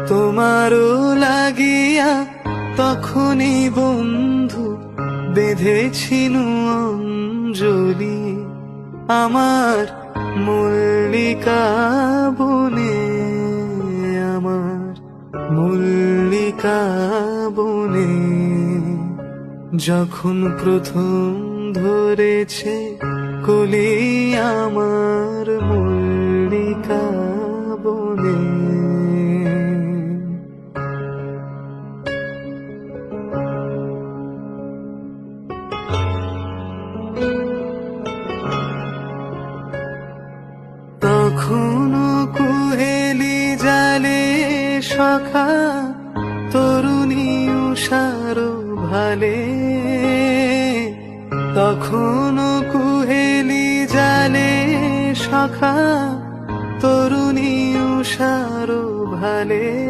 তোমারও লাগিয়া তখনই বন্ধু বেঁধেছিনু অঞ্জলি আমার মল্লিকা বনে, আমার মল্লিকা বনে। যখন প্রথম ধরেছে কলি আমার মল্লিকা বনে। তখনো কুহেলি জালে সখা তরুণী উষার ভালে, তখনো কুহেলি জালে সখা তরুণী উষার ভালে।